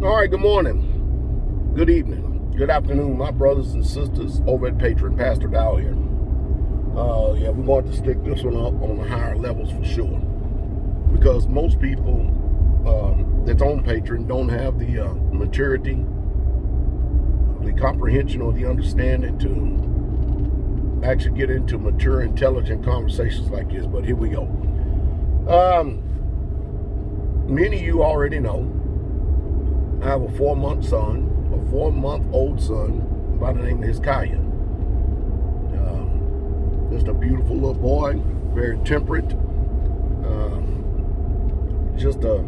All right, good morning, good evening, good afternoon, my brothers and sisters over at Patreon. Pastor Dow here. Yeah, we want to stick this one up on the higher levels for sure, because most people that's on Patreon don't have the maturity, the comprehension, or the understanding to actually get into mature, intelligent conversations like this. But here we go. Many of you already know I have a 4-month son, a 4-month-old son by the name of Hezekiah. Just a beautiful little boy, very temperate, just a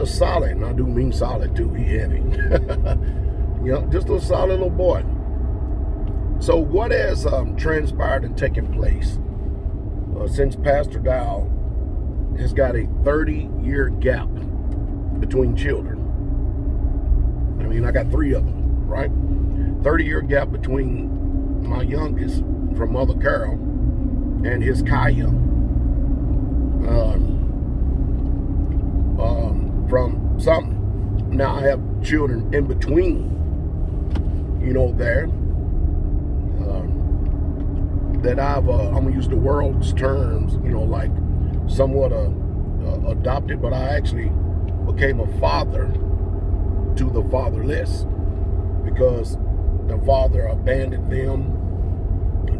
solid, and I do mean solid too. He heavy, just a solid little boy. So what has transpired and taken place since Pastor Dow has got a 30-year gap between children? I mean, I got 3 of them, right? 30-year gap between my youngest from Mother Carol and Hezekiah from something. Now I have children in between, there that I'm gonna use the world's terms, like somewhat adopted, but I actually became a father to the fatherless, because the father abandoned them,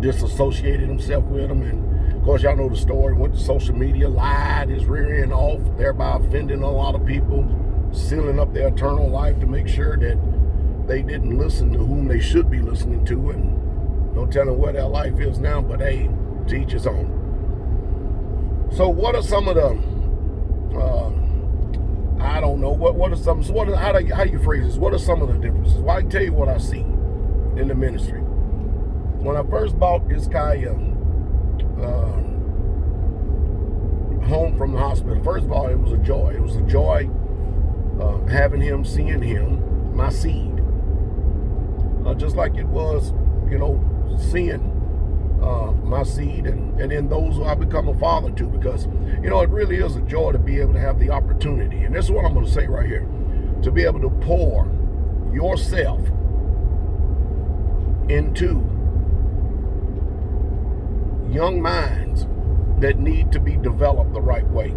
disassociated himself with them, and of course y'all know the story, went to social media, lied his rear end off, thereby offending a lot of people, sealing up their eternal life to make sure that they didn't listen to whom they should be listening to, and no telling where their life is now, but hey, to each his own. So what are some of the I don't know. What are some? How you phrase this? What are some of the differences? Well, I can tell you what I see in the ministry. When I first bought Hezekiah home from the hospital, first of all, it was a joy. It was a joy having him, seeing him, my seed. Just like it was, seeing my seed and then those who I become a father to, because it really is a joy to be able to have the opportunity, and this is what I'm going to say right here, to be able to pour yourself into young minds that need to be developed the right way.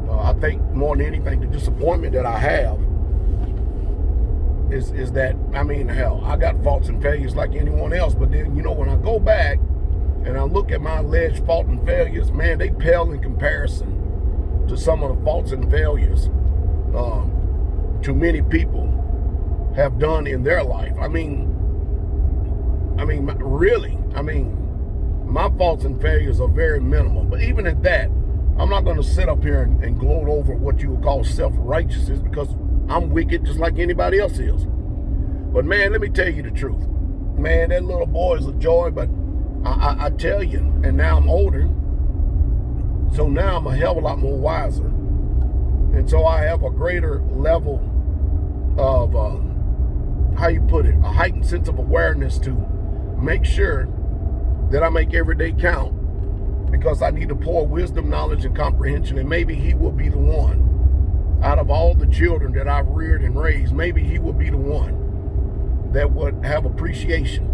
I think more than anything, the disappointment that I have is that, hell, I got faults and failures like anyone else, but then, when I go back and I look at my alleged faults and failures, man, they pale in comparison to some of the faults and failures too many people have done in their life. Really, my faults and failures are very minimal, but even at that, I'm not going to sit up here and gloat over what you would call self-righteousness, because I'm wicked just like anybody else is. But man, let me tell you the truth. Man, that little boy is a joy, but I tell you, and now I'm older, so now I'm a hell of a lot more wiser. And so I have a greater level of, a heightened sense of awareness to make sure that I make every day count, because I need to pour wisdom, knowledge, and comprehension, and maybe he will be the one. Out of all the children that I've reared and raised, maybe he will be the one that would have appreciation,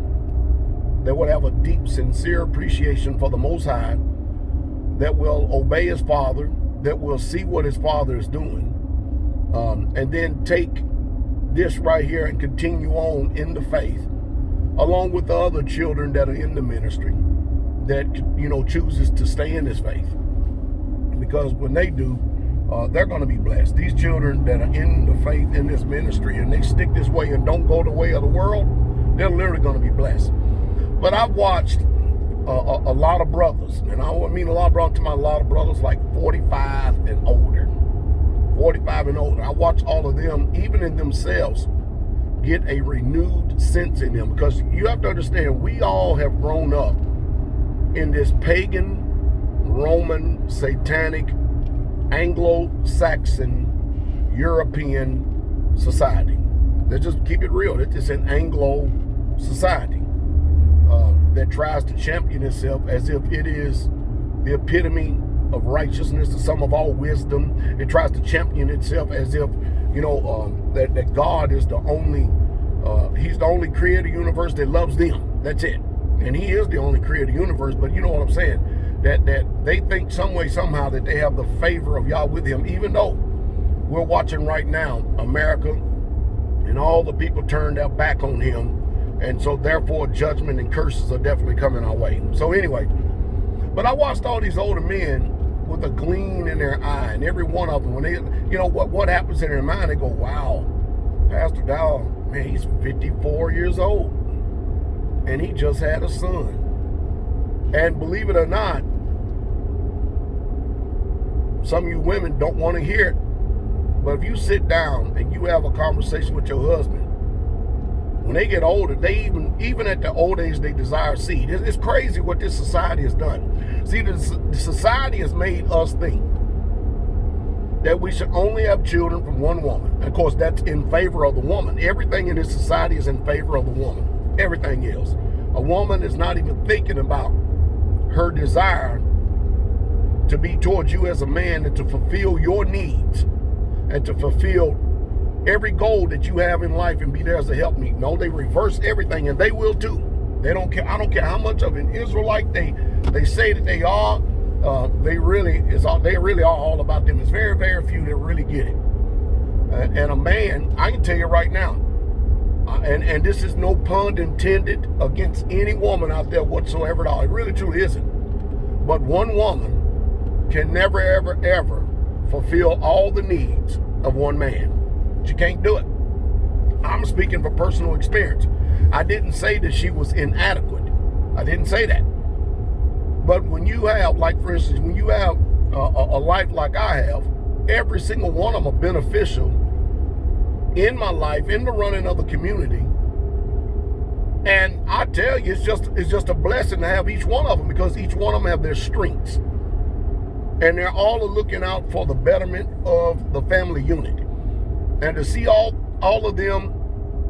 that would have a deep, sincere appreciation for the Most High, that will obey his father, that will see what his father is doing, and then take this right here and continue on in the faith, along with the other children that are in the ministry that, chooses to stay in this faith. Because when they do, they're going to be blessed. These children that are in the faith in this ministry and they stick this way and don't go the way of the world, they're literally going to be blessed. But I've watched a lot of brothers, and I mean a lot of brothers, a lot of brothers like 45 and older. 45 and older. I watch all of them, even in themselves, get a renewed sense in them, because you have to understand, we all have grown up in this pagan, Roman, satanic, Anglo-Saxon, European society. Let's just keep it real. It's an Anglo society that tries to champion itself as if it is the epitome of righteousness, the sum of all wisdom. It tries to champion itself as if, that God is the only, he's the only creator of the universe that loves them. That's it. And he is the only creator of the universe, but you know what I'm saying? That they think some way, somehow, that they have the favor of Yah with him, even though we're watching right now, America and all the people turned their back on him. And so therefore judgment and curses are definitely coming our way. So anyway, but I watched all these older men with a gleam in their eye, and every one of them, when they, what happens in their mind, they go, wow, Pastor Dow, man, he's 54 years old, and he just had a son. And believe it or not, some of you women don't want to hear it, but if you sit down and you have a conversation with your husband, when they get older, they even at the old age, they desire seed. It's crazy what this society has done. See, the society has made us think that we should only have children from one woman. And of course, that's in favor of the woman. Everything in this society is in favor of the woman. Everything is. A woman is not even thinking about her desire to be towards you as a man and to fulfill your needs and to fulfill every goal that you have in life and be there as a helpmeet. No, they reverse everything, and they will too. They don't care. I don't care how much of an Israelite they say that they are. They really are all about them. It's very, very few that really get it. And a man, I can tell you right now, and this is no pun intended against any woman out there whatsoever at all. It really truly isn't. But one woman can never, ever, ever fulfill all the needs of one man. She can't do it. I'm speaking for personal experience. I didn't say that she was inadequate. I didn't say that. But when you have, like for instance, when you have a life like I have, every single one of them are beneficial in my life, in the running of the community. And I tell you, it's just a blessing to have each one of them, because each one of them have their strengths. And they're all looking out for the betterment of the family unit. And to see all of them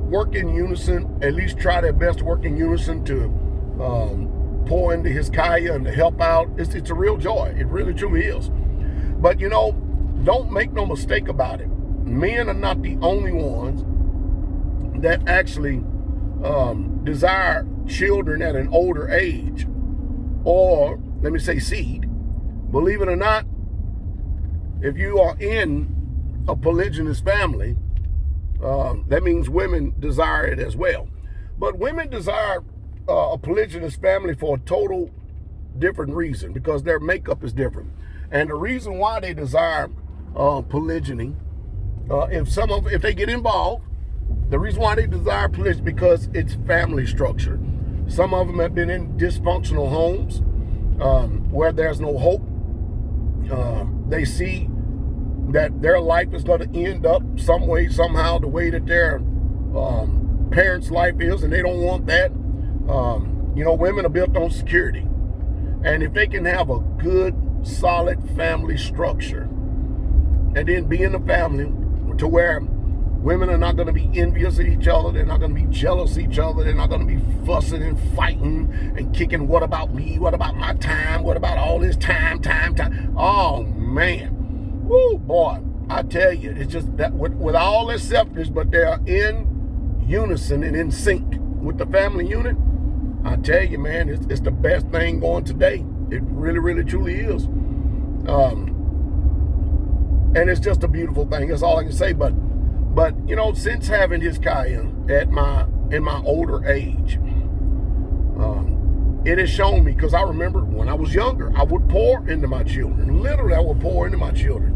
work in unison, at least try their best to work in unison to pour into his kaya and to help out, it's a real joy. It really truly is. But don't make no mistake about it. Men are not the only ones that actually desire children at an older age, or let me say seed. Believe it or not, if you are in a polygynous family, that means women desire it as well. But women desire a polygynous family for a total different reason, because their makeup is different. And the reason why they desire polygyny, if they get involved, the reason why they desire polygyny because it's family structure. Some of them have been in dysfunctional homes where there's no hope. They see that their life is going to end up some way, somehow, the way that their parents' life is, and they don't want that. Women are built on security. And if they can have a good, solid family structure, and then be in a family to where women are not going to be envious of each other, they're not going to be jealous of each other, they're not going to be fussing and fighting and kicking, what about me, what about my time, what about all this time. Oh, man. Woo, boy, I tell you, it's just that with all their selfishness, but they're in unison and in sync with the family unit. I tell you, man, it's the best thing going today. It really, really, truly is. And it's just a beautiful thing. That's all I can say. But since having his Kaya in my older age, it has shown me, because I remember when I was younger, I would pour into my children. Literally, I would pour into my children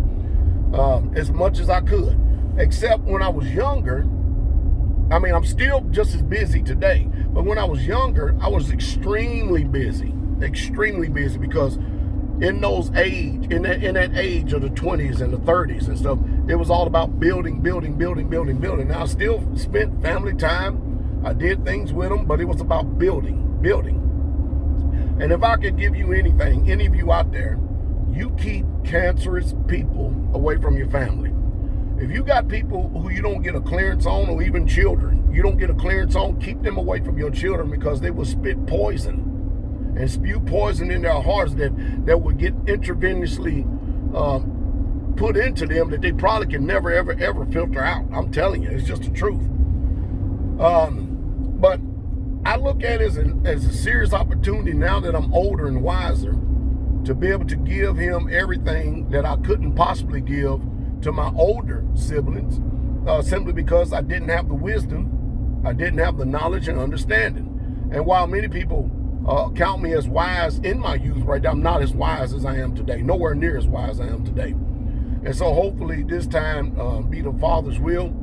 as much as I could. Except when I was younger, I'm still just as busy today. But when I was younger, I was extremely busy, because in that age of the 20s and the 30s and stuff, it was all about building. Now, I still spent family time. I did things with them, but it was about building. And if I could give you anything, any of you out there, you keep cancerous people away from your family. If you got people who you don't get a clearance on, or even children, you don't get a clearance on, keep them away from your children, because they will spit poison. and spew poison in their hearts that would get intravenously put into them that they probably can never, ever, ever filter out. I'm telling you, it's just the truth. But I look at it as a serious opportunity now that I'm older and wiser to be able to give him everything that I couldn't possibly give to my older siblings, simply because I didn't have the wisdom, I didn't have the knowledge and understanding. And while many people count me as wise in my youth, right now, I'm not as wise as I am today, nowhere near as wise as I am today. And so hopefully this time be the Father's will,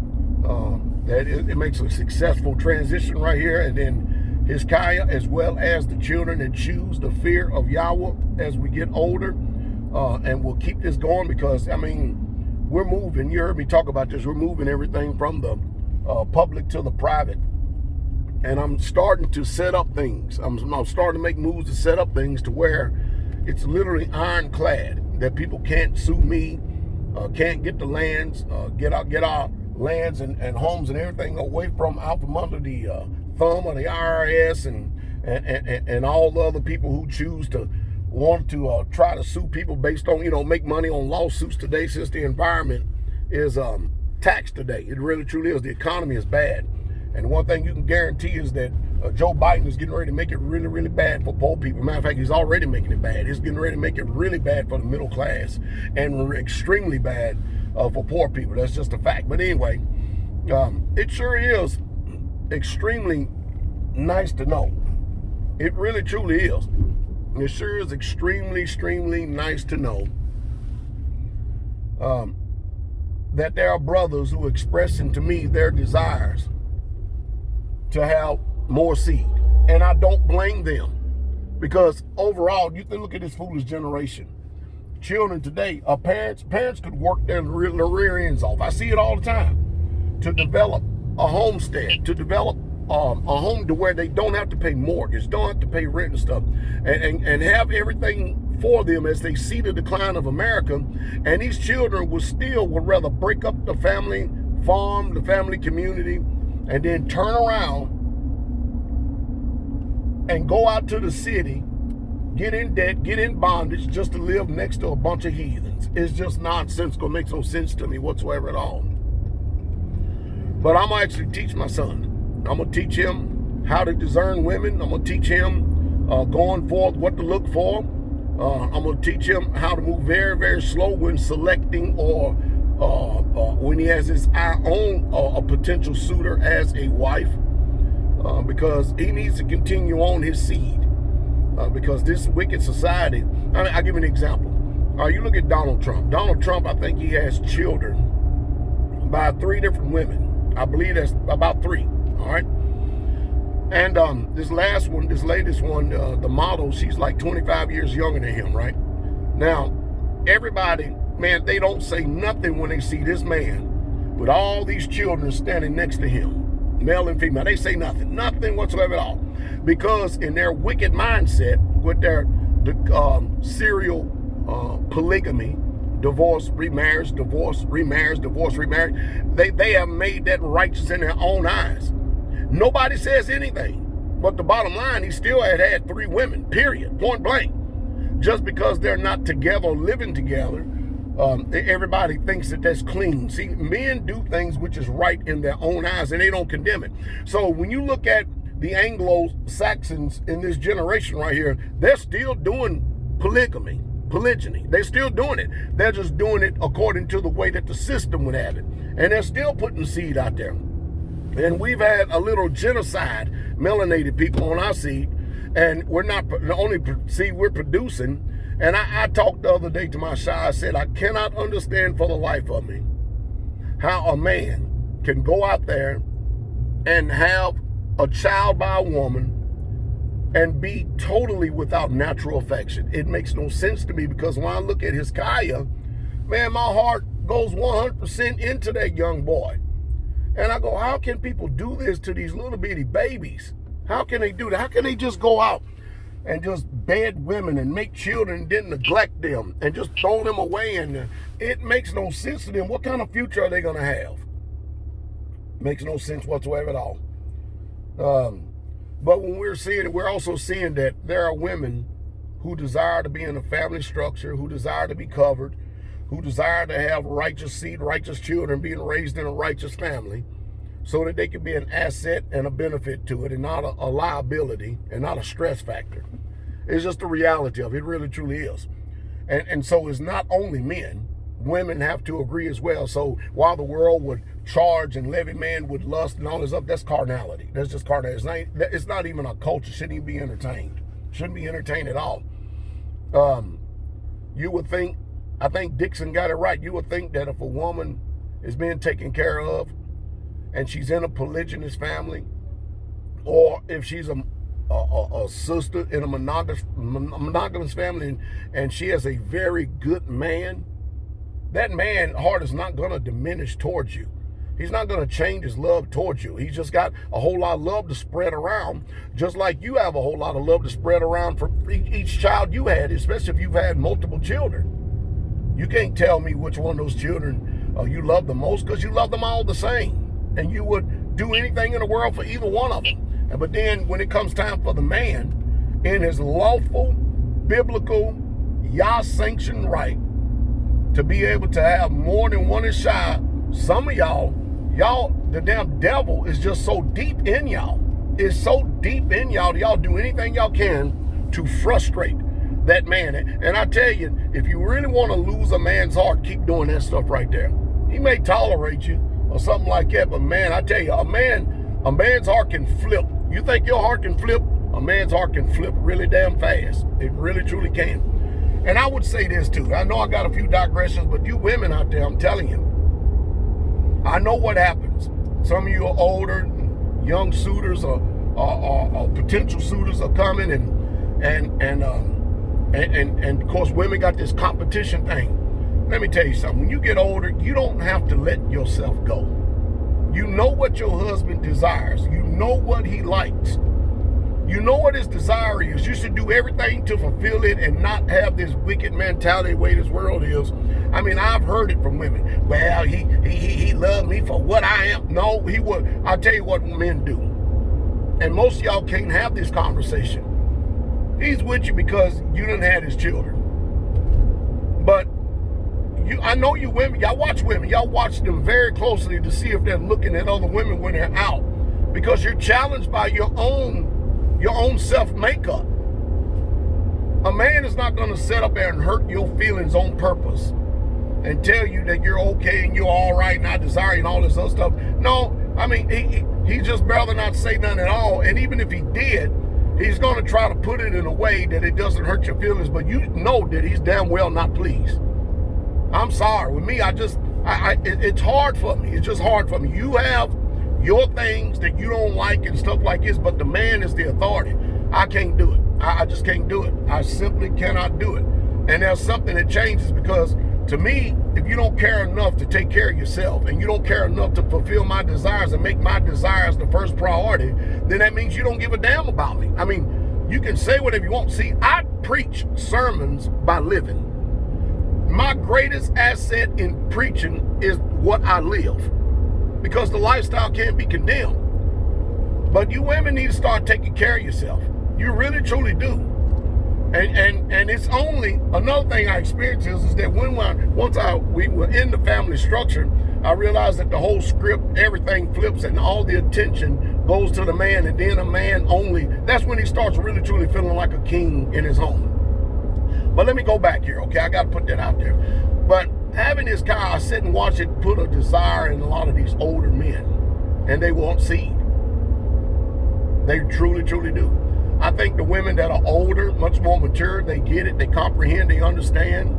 that it makes a successful transition right here. And then Hezekiah, as well as the children that choose the fear of Yahweh as we get older. And we'll keep this going because, I mean, we're moving. You heard me talk about this. We're moving everything from the public to the private. And I'm starting to set up things. I'm starting to make moves to set up things to where it's literally ironclad that people can't sue me, can't get the lands, get our lands and homes and everything away from out from under the thumb of the IRS and all the other people who choose to want to try to sue people based on, make money on lawsuits today, since the environment is taxed today. It really truly is. The economy is bad. And one thing you can guarantee is that Joe Biden is getting ready to make it really, really bad for poor people. Matter of fact, he's already making it bad. He's getting ready to make it really bad for the middle class and extremely bad for poor people. That's just a fact. But anyway, it sure is extremely nice to know. It really, truly is. It sure is extremely, extremely nice to know that there are brothers who are expressing to me their desires to have more seed. And I don't blame them, because overall, you can look at this foolish generation. Children today, parents could work their rear ends off. I see it all the time, to develop a homestead, to develop a home to where they don't have to pay mortgage, don't have to pay rent and stuff, and have everything for them as they see the decline of America. And these children would rather break up the family farm, the family community, and then turn around and go out to the city, get in debt, get in bondage, just to live next to a bunch of heathens. It's just nonsensical. Makes no sense to me whatsoever at all. But I'm going to actually teach my son. I'm going to teach him how to discern women. I'm going to teach him going forth what to look for. I'm going to teach him how to move very, very slow when selecting or when he has his eye on a potential suitor as a wife, because he needs to continue on his seed, because this wicked society, I'll give you an example. You look at Donald Trump. Donald Trump, I think he has children by 3 different women. I believe that's about 3, all right? And this latest one, the model, she's like 25 years younger than him, right? Now, everybody, man, they don't say nothing when they see this man with all these children standing next to him, male and female. They say nothing whatsoever at all, because in their wicked mindset, with their serial polygamy, divorce, remarriage, divorce, remarriage, divorce, remarriage, they have made that righteous in their own eyes. Nobody says anything, but the bottom line, he still had 3 women, period, point blank. Just because they're not together or living together, everybody thinks that that's clean. See, men do things which is right in their own eyes, and they don't condemn it. So when you look at the Anglo-Saxons in this generation right here, they're still doing polygyny. They're still doing it. They're just doing it according to the way that the system would have it. And they're still putting seed out there. And we've had a little genocide, melanated people on our seed, and we're not the only seed we're producing. And I talked the other day to my shy. I said, I cannot understand for the life of me how a man can go out there and have a child by a woman and be totally without natural affection. It makes no sense to me, because when I look at Hezekiah, man, my heart goes 100% into that young boy. And I go, how can people do this to these little bitty babies? How can they do that? How can they just go out and just bed women and make children and then neglect them and just throw them away? And it makes no sense to them. What kind of future are they going to have? Makes no sense whatsoever at all. But when we're seeing it, we're also seeing that there are women who desire to be in a family structure, who desire to be covered, who desire to have righteous seed, righteous children, being raised in a righteous family, so that they can be an asset and a benefit to it, and not a liability and not a stress factor. It's just the reality of it. It really truly is. And so it's not only men. Women have to agree as well. So while the world would charge and levy man with lust and all this up, that's carnality. That's just carnality. It's not even a culture. Shouldn't even be entertained. Shouldn't be entertained at all. You would think, I think Dixon got it right. You would think that if a woman is being taken care of and she's in a polygynous family, or if she's a sister in a monogamous family and she has a very good man, that man heart is not going to diminish towards you. He's not going to change his love towards you. He's just got a whole lot of love to spread around, just like you have a whole lot of love to spread around for each child you had, especially if you've had multiple children. You can't tell me which one of those children you love the most, because you love them all the same. And you would do anything in the world for either one of them. But then when it comes time for the man, in his lawful, biblical, Yah-sanctioned right, to be able to have more than one child, some of y'all, the damn devil is just so deep in y'all. It's so deep in y'all that y'all do anything y'all can to frustrate that man. And I tell you, if you really want to lose a man's heart, keep doing that stuff right there. He may tolerate you or something like that, but man, I tell you, a man's heart can flip. You think your heart can flip? A man's heart can flip really damn fast. It really truly can. And I would say this too. I know I got a few digressions, but you women out there, I'm telling you, I know what happens. Some of you are older, young suitors or potential suitors are coming, and of course women got this competition thing. Let me tell you something. When you get older, you don't have to let yourself go. You know what your husband desires. You know what he likes. You know what his desire is. You should do everything to fulfill it and not have this wicked mentality the way this world is. I mean, I've heard it from women. Well, he loved me for what I am. No, he would. I'll tell you what men do. And most of y'all can't have this conversation. He's with you because you done had his children. But I know you women, y'all watch women. Y'all watch them very closely to see if they're looking at other women when they're out. Because you're challenged by your own self-makeup. A man is not going to sit up there and hurt your feelings on purpose and tell you that you're okay and you're all right and I desire you and all this other stuff. No, I mean, he's just rather not say nothing at all. And even if he did, he's going to try to put it in a way that it doesn't hurt your feelings, but you know that he's damn well not pleased. I'm sorry. With me, it's hard for me. It's just hard for me. You have your things that you don't like and stuff like this, but the man is the authority. I can't do it. I just can't do it. I simply cannot do it. And there's something that changes, because to me, if you don't care enough to take care of yourself and you don't care enough to fulfill my desires and make my desires the first priority, then that means you don't give a damn about me. I mean, you can say whatever you want. See, I preach sermons by living. My greatest asset in preaching is what I live, because the lifestyle can't be condemned. But you women need to start taking care of yourself. You really, truly do. And it's only, another thing I experienced is that once we were in the family structure, I realized that the whole script, everything flips and all the attention goes to the man, and then a man only. That's when he starts really, truly feeling like a king in his home. But let me go back here, okay? I got to put that out there. But having this kind, I sit and watch it put a desire in a lot of these older men, and they want seed. They truly, truly do. I think the women that are older, much more mature, they get it, they comprehend, they understand.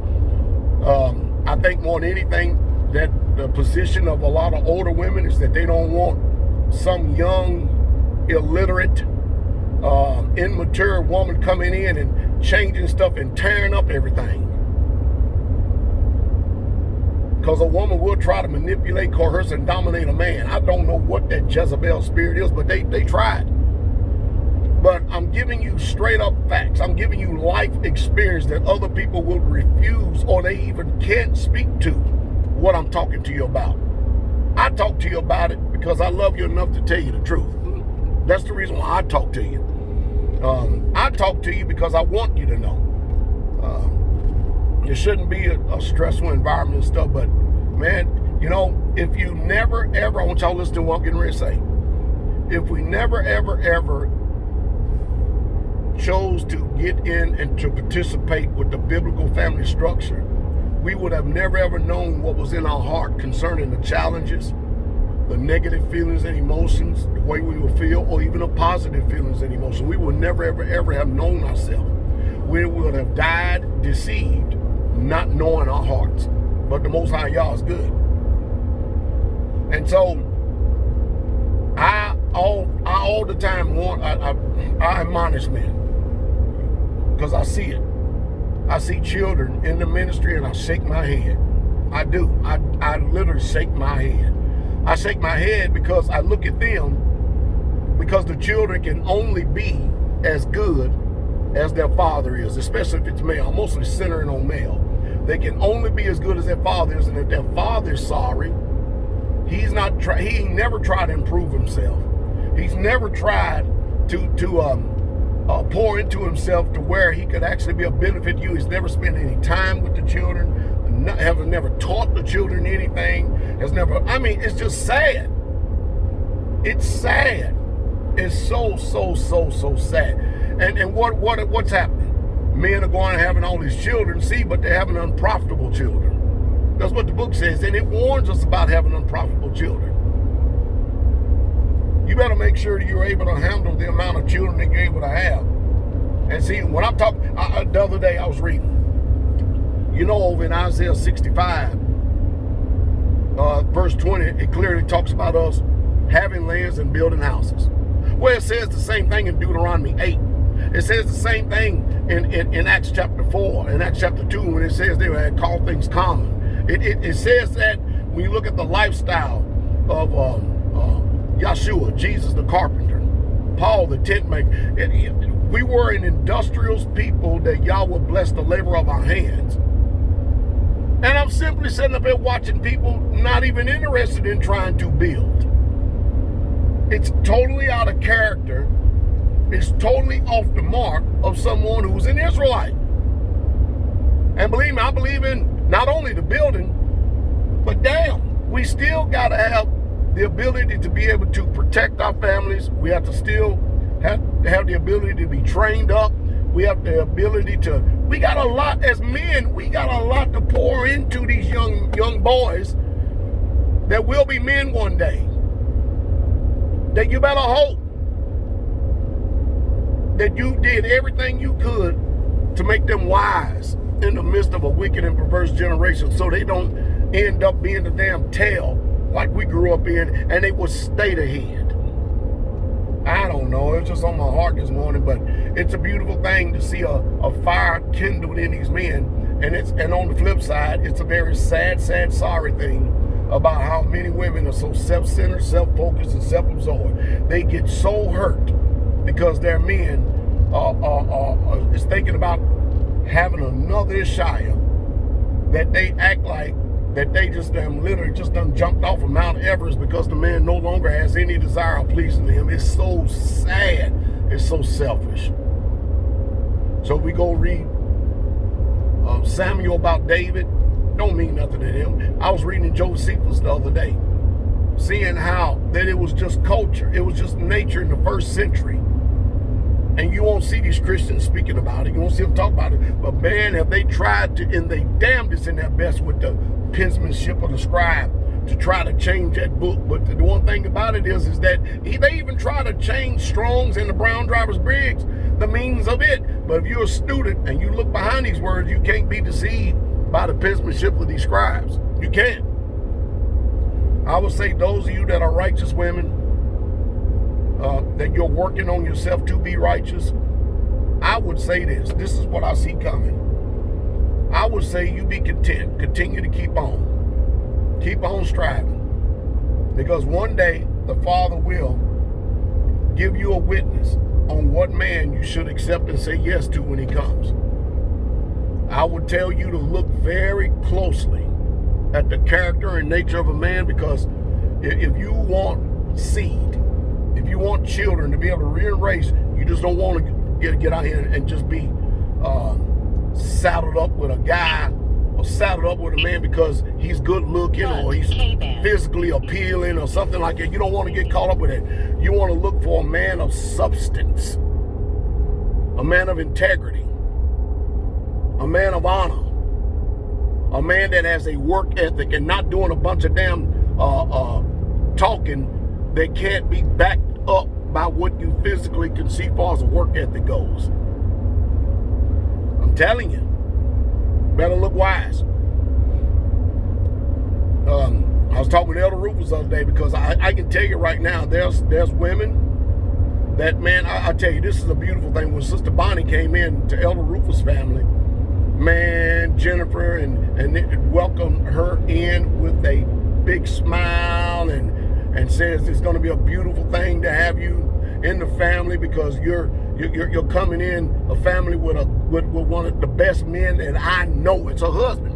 I think more than anything, that the position of a lot of older women is that they don't want some young, illiterate, immature woman coming in and changing stuff and tearing up everything. Because a woman will try to manipulate, coerce, and dominate a man. I don't know what that Jezebel spirit is, but they tried. But I'm giving you straight up facts. I'm giving you life experience that other people will refuse, or they even can't speak to what I'm talking to you about. I talk to you about it because I love you enough to tell you the truth. That's the reason why I talk to you. I talk to you because I want you to know. It shouldn't be a stressful environment and stuff, but man, you know, if you never ever, I want y'all to listen to what I'm getting ready to say. If we never ever chose to get in and to participate with the biblical family structure, we would have never ever known what was in our heart concerning the challenges, the negative feelings and emotions, the way we would feel, or even the positive feelings and emotions. We would never ever have known ourselves. We would have died deceived, not knowing our hearts. But the Most High Yah is good. And so I all the time I admonish men, because I see it. I see children in the ministry and I shake my head. I do. I literally shake my head. I shake my head because I look at them, because the children can only be as good as their father is, especially if it's male. I'm mostly centering on male. They can only be as good as their father is, and if their father's sorry, he never tried to improve himself. He's never tried to pour into himself to where he could actually be a benefit to you. He's never spent any time with the children, has never taught the children anything, it's just sad. It's sad. It's so sad. And what's happening? Men are going and having all these children, but they're having unprofitable children. That's what the book says, and it warns us about having unprofitable children. You better make sure that you're able to handle the amount of children that you're able to have. And see, when I'm talking, the other day I was reading, you know, over in Isaiah 65, verse 20, it clearly talks about us having lands and building houses. Well, it says the same thing in Deuteronomy 8. It says the same thing in Acts chapter 4, in Acts chapter 2, when it says they had called things common. It says that when you look at the lifestyle of Yeshua, Jesus the carpenter, Paul the tent maker, we were an industrious people that Yahweh blessed the labor of our hands. And I'm simply sitting up here watching people not even interested in trying to build. It's totally out of character. It's totally off the mark of someone who's an Israelite. And believe me, I believe in not only the building, but damn, we still got to have the ability to be able to protect our families. We have to still have the ability to be trained up. We have the ability to, we got a lot as men, we got a lot to pour into these young boys that will be men one day. That you better hope that you did everything you could to make them wise in the midst of a wicked and perverse generation, so they don't end up being the damn tail like we grew up in, and they would stay ahead. I don't know, it's just on my heart this morning, but it's a beautiful thing to see a fire kindled in these men, and on the flip side, it's a very sad, sorry thing about how many women are so self-centered, self-focused, and self-absorbed. They get so hurt because their men is thinking about having another Ishaiah, that they act like that they just literally just done jumped off of Mount Everest because the man no longer has any desire of pleasing him. It's so sad. It's so selfish. So we go read Samuel about David. Don't mean nothing to him. I was reading Josephus the other day, seeing how that it was just culture. It was just nature in the first century. And you won't see these Christians speaking about it. You won't see them talk about it. But man, have they tried to, and they damnedest in their best with the penmanship of the scribe to try to change that book. But the one thing about it is that they even try to change Strong's and the Brown Drivers Briggs, the meanings of it. But if you're a student and you look behind these words, you can't be deceived by the penmanship of these scribes. You can't. I would say those of you that are righteous women, that you're working on yourself to be righteous, I would say this. This is what I see coming. I would say you be content. Continue to keep on. Keep on striving. Because one day the Father will give you a witness on what man you should accept and say yes to when he comes. I would tell you to look very closely at the character and nature of a man, because if you want seed, if you want children to be able to re-race, you just don't want to get out here and just be saddled up with a guy or saddled up with a man because he's good looking or he's physically appealing or something like that. You don't want to get caught up with it. You want to look for a man of substance, a man of integrity, a man of honor, a man that has a work ethic and not doing a bunch of damn talking that can't be backed up by what you physically can see as far as a work ethic goes. I'm telling you, better look wise. I was talking with Elder Rufus the other day because I can tell you right now, there's women that, man, I tell you, this is a beautiful thing. When Sister Bonnie came in to Elder Rufus' family, man, Jennifer and welcomed her in with a big smile and says it's going to be a beautiful thing to have you in the family because you're coming in a family with one of the best men that I know. It's her husband.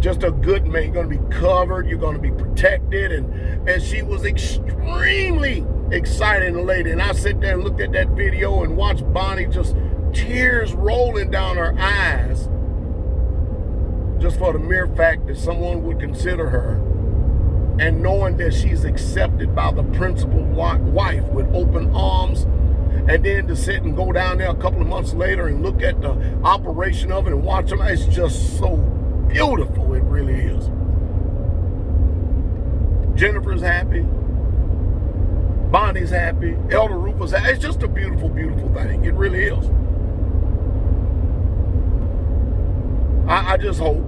Just a good man. You're going to be covered. You're going to be protected. And she was extremely excited, the lady. And I sit there and looked at that video and watched Bonnie, just tears rolling down her eyes, just for the mere fact that someone would consider her, and knowing that she's accepted by the principal wife with open arms. And then to sit and go down there a couple of months later and look at the operation of it and watch them, it's just so beautiful. It really is. Jennifer's happy. Bonnie's happy. Elder Rufus happy. It's just a beautiful, beautiful thing. It really is. I just hope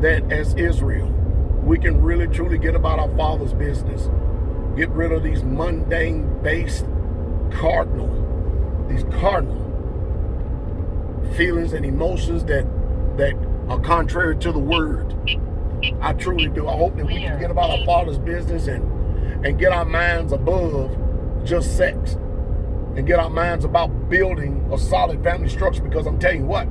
that as Israel, we can really truly get about our Father's business. Get rid of these mundane-based cardinal feelings and emotions that are contrary to the word. I truly do. I hope that we can get about our Father's business and get our minds above just sex and get our minds about building a solid family structure, because I'm telling you what,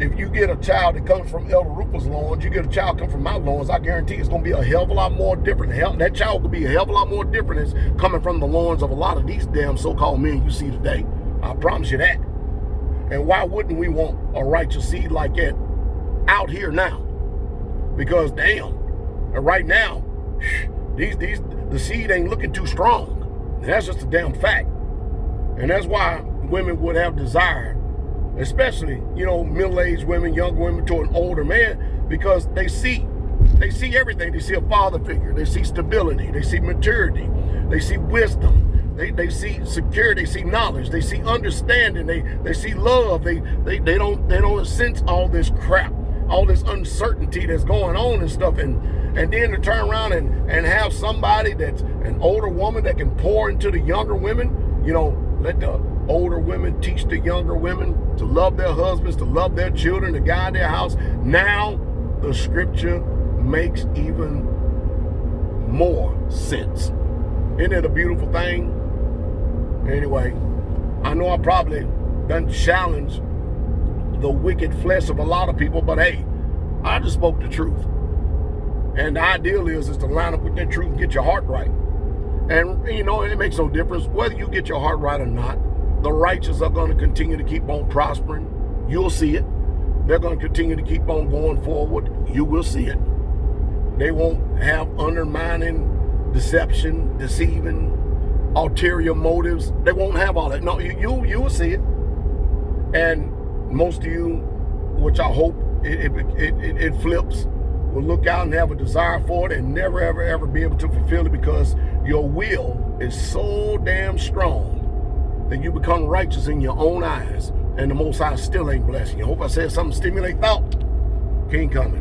if you get a child that comes from Elder Rufus' loins, you get a child come from my loins, I guarantee it's going to be a hell of a lot more different. That child will be a hell of a lot more different as coming from the loins of a lot of these damn so-called men you see today. I promise you that. And why wouldn't we want a righteous seed like that out here now? Because damn, right now, the seed ain't looking too strong. And that's just a damn fact. And that's why women would have desire, especially, middle-aged women, young women to an older man, because they see everything. They see a father figure. They see stability. They see maturity. They see wisdom. They see security. They see knowledge. They see understanding. They see love. They don't sense all this crap, all this uncertainty that's going on and stuff. And then to turn around and have somebody that's an older woman that can pour into the younger women, let the older women teach the younger women to love their husbands, to love their children, to guide their house. Now the scripture makes even more sense. Isn't it a beautiful thing? Anyway, I know I probably done challenged the wicked flesh of a lot of people, but hey, I just spoke the truth. And the ideal is to line up with that truth and get your heart right. And it makes no difference whether you get your heart right or not. The righteous are going to continue to keep on prospering. You'll see it. They're going to continue to keep on going forward. You will see it. They won't have undermining, deception, deceiving, ulterior motives. They won't have all that. No, you will see it. And most of you, which I hope it flips, will look out and have a desire for it and never, ever, ever be able to fulfill it, because your will is so damn strong that you become righteous in your own eyes, and the Most High still ain't blessing you. I hope I said something to stimulate thought. King coming.